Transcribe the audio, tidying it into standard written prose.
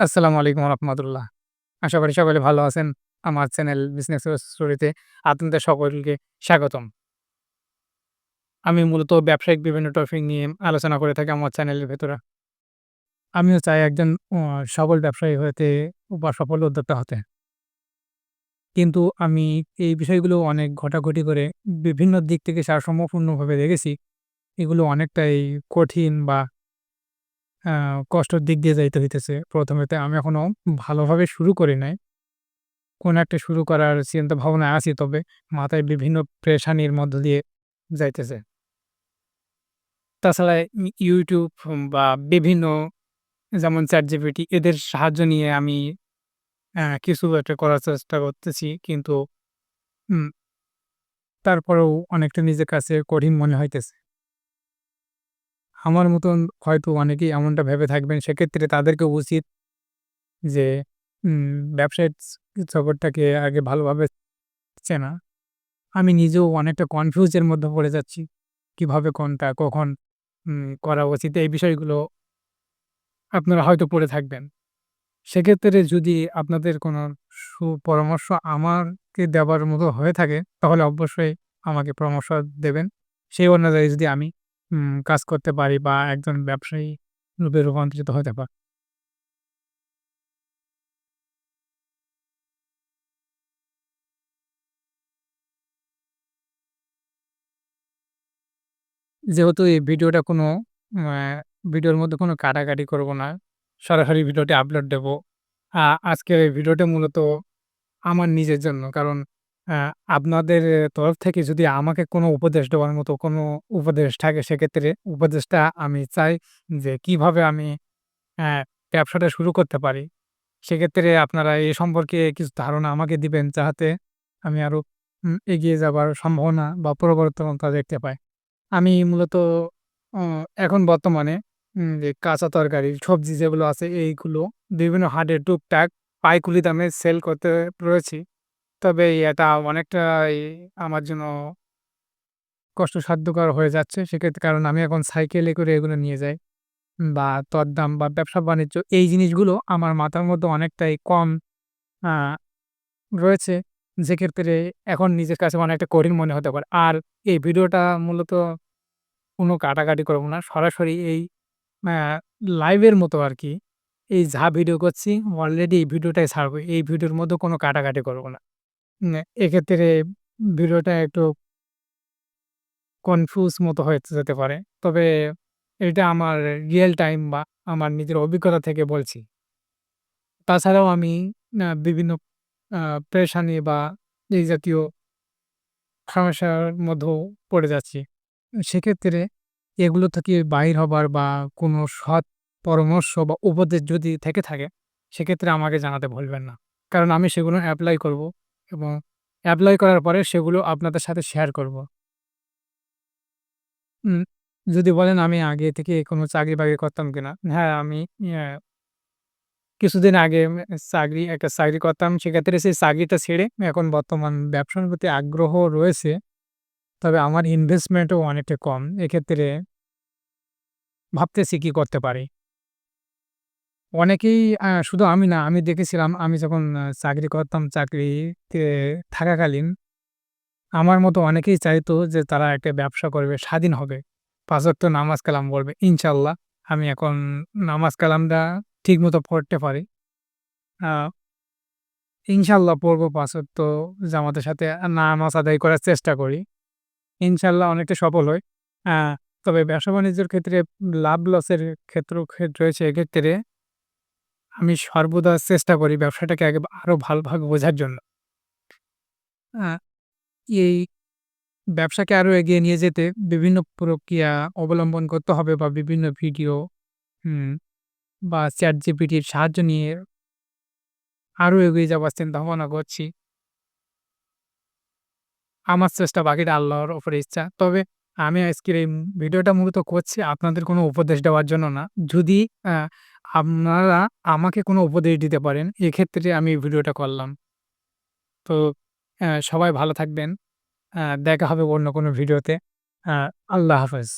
আসসালামু আলাইকুম রহমতুল্লাহ। আশা করি সকলে ভালো আছেন। আমার চ্যানেল বিজনেস স্টোরিতে আপনাদের সকলকে স্বাগতম। আমি মূলত ব্যবসায়িক বিভিন্ন টপিক নিয়ে আলোচনা করে থাকি আমার চ্যানেলের ভেতরে। আমিও চাই একজন সফল ব্যবসায়ী হতে বা সফল উদ্যোক্তা হতে। কিন্তু আমি এই বিষয়গুলো অনেক ঘটাঘটি করে বিভিন্ন দিক থেকে সারসম্যপূর্ণভাবে দেখেছি। এগুলো অনেকটাই কঠিন বা আ কষ্টের দিক দিয়ে যাইতে হইতেছে। ১ম এতে আমি এখনো ভালোভাবে শুরু করি নাই। কোন একটা শুরু করার চিন্তা ভাবনায় আছি, তবে মাথায় বিভিন্ন পেরেশানির মধ্য দিয়ে যাইতেছে। তাছাড়া YouTube বা বিভিন্ন যেমন ChatGPT এদের সাহায্য নিয়ে আমি কিছু একটা করার চেষ্টা করতেছি। কিন্তু উম তারপরেও অনেকটা নিজের কাছে কঠিন মনে হইতেছে। আমার মতন হয়তো অনেকেই এমনটা ভেবে থাকবেন। সেক্ষেত্রে তাদেরকেও উচিত যে উম ব্যবসায়ের জগৎটাকে আগে ভালোভাবে চেনা। আমি নিজেও অনেকটা কনফিউজ এর মধ্যে পড়ে যাচ্ছি। কিভাবে কোনটা কখন করা উচিত, এই বিষয়গুলো আপনারা হয়তো পড়ে থাকবেন। সেক্ষেত্রে যদি আপনাদের কোনো সুপরামর্শ আমাকে দেওয়ার মতো হয়ে থাকে, তাহলে অবশ্যই আমাকে পরামর্শ দেবেন। সেই অনুযায়ী যদি আমি কাজ করতে পারি বা একজন ব্যবসায়ী রূপে রূপান্তরিত হতে পারি। যেহেতু এই ভিডিওটা কোনো অ্যা ভিডিওর মধ্যে কোনো কাটাকাটি করব না। সরাসরি ভিডিওটি আপলোড দেব। আজকের এই ভিডিওটা মূলত আমার নিজের জন্য। কারণ আ আপনাদের তরফ থেকে যদি আমাকে কোনো উপদেশ দেওয়ার মতো কোনো উপদেশ থাকে, সেক্ষেত্রে উপদেশটা আমি চাই যে কিভাবে আমি অ্যা ব্যবসাটা শুরু করতে পারি। সেক্ষেত্রে আপনারা এ সম্পর্কে কিছু ধারণা আমাকে দিবেন, যাহাতে আমি আরো এগিয়ে যাবার সম্ভাবনা বা প্রবর্তনতা দেখতে পাই। আমি মূলত অ এখন বর্তমানে যে কাঁচা তরকারি, সবজি যেগুলো আছে এইগুলো বিভিন্ন হাটে টুকটাক পাইকারি দামে সেল করতে রয়েছি। তবে এটা অনেকটাই আমার জন্য কষ্টসাধ্যকর হয়ে যাচ্ছে। সেক্ষেত্রে কারণ আমি এখন সাইকেলে করে এগুলো নিয়ে যাই বা দরদাম বা ব্যবসা-বাণিজ্য এই জিনিসগুলো আমার মাথার মধ্যে অনেকটাই কম আ রয়েছে। যেক্ষেত্রে এখন নিজের কাছে অনেকটা কঠিন মনে হতে পারে। আর এই ভিডিওটা মূলত কোনো কাটাকাটি করব না। সরাসরি এই আ লাইভের মতো আরকি। এই যা ভিডিও করছি অলরেডি এই ভিডিওটাই ছাড়বো। এই ভিডিওর মধ্যে কোনো কাটাকাটি করব না। এক্ষেত্রে ভিডিওটা একটু কনফিউজ মতো হয়ে যেতে পারে। তবে এটা আমার রিয়াল টাইম বা আমার নিজের অভিজ্ঞতা থেকে বলছি। তাছাড়াও আমি বিভিন্ন আ পেরেশানি বা এই জাতীয় সমস্যার মধ্যেও পড়ে যাচ্ছি। সেক্ষেত্রে এগুলো থেকে বাহির হবার বা কোনো সৎ পরামর্শ বা উপদেশ যদি থেকে থাকে, সেক্ষেত্রে আমাকে জানাতে ভুলবেন না। কারণ আমি সেগুলো এপ্লাই করব এবং এপ্লাই করার পরে সেগুলো আপনাদের সাথে শেয়ার করব। উম যদি বলেন আমি আগে থেকে কোনো চাকরি-বাকরি করতাম কিনা? হ্যাঁ, আমি ইয়া কিছুদিন আগে একটা চাকরি করতাম। সেক্ষেত্রে সেই চাকরিটা ছেড়ে এখন বর্তমান ব্যবসার প্রতি আগ্রহ রয়েছে। তবে আমার ইনভেস্টমেন্টও অনেকটা কম। এক্ষেত্রে ভাবতেছি কি করতে পারি। অনেকেই শুধু আমি না, আমি দেখেছিলাম আমি যখন চাকরি করতাম, চাকরিতে থাকাকালীন আমার মতো অনেকেই চাইতো যে তারা একটা ব্যবসা করবে, স্বাধীন হবে। ৫ ওয়াক্ত নামাজ কালাম পড়বে। ইনশাআল্লাহ আমি এখন নামাজ কালামটা ঠিকমতো পড়তে পারি। আ ইনশাআল্লাহ পড়ব, ৫ ওয়াক্ত জামাতের সাথে নামাজ আদায় করার চেষ্টা করি। ইনশাআল্লাহ অনেকটা সফল হই। আ তবে ব্যবসা-বাণিজ্যের ক্ষেত্রে লাভ লসের রয়েছে। এক্ষেত্রে আমি সর্বদা চেষ্টা করি ব্যবসাটাকে আগে আরো ভালোভাবে বোঝার জন্য। আ এই ব্যবসাকে আরো এগিয়ে নিয়ে যেতে বিভিন্ন প্রক্রিয়া অবলম্বন করতে হবে বা বিভিন্ন ভিডিও হুম, বা ChatGPT র সাহায্য নিয়ে আরো এগিয়ে যাবার চিন্তাভাবনা করছি। আমার চেষ্টা, বাকিটা আল্লাহর উপরে ইচ্ছা। তবে আমি আজকের এই ভিডিওটা মূলত করছি আপনাদের কোনো উপদেশ দেওয়ার জন্য না। যদি আ আপনারা আমাকে কোনো উপদেশ দিতে পারেন, এক্ষেত্রে আমি এই ভিডিওটা করলাম। তো সবাই ভালো থাকবেন। দেখা হবে অন্য কোনো ভিডিওতে। আ আল্লাহ হাফেজ।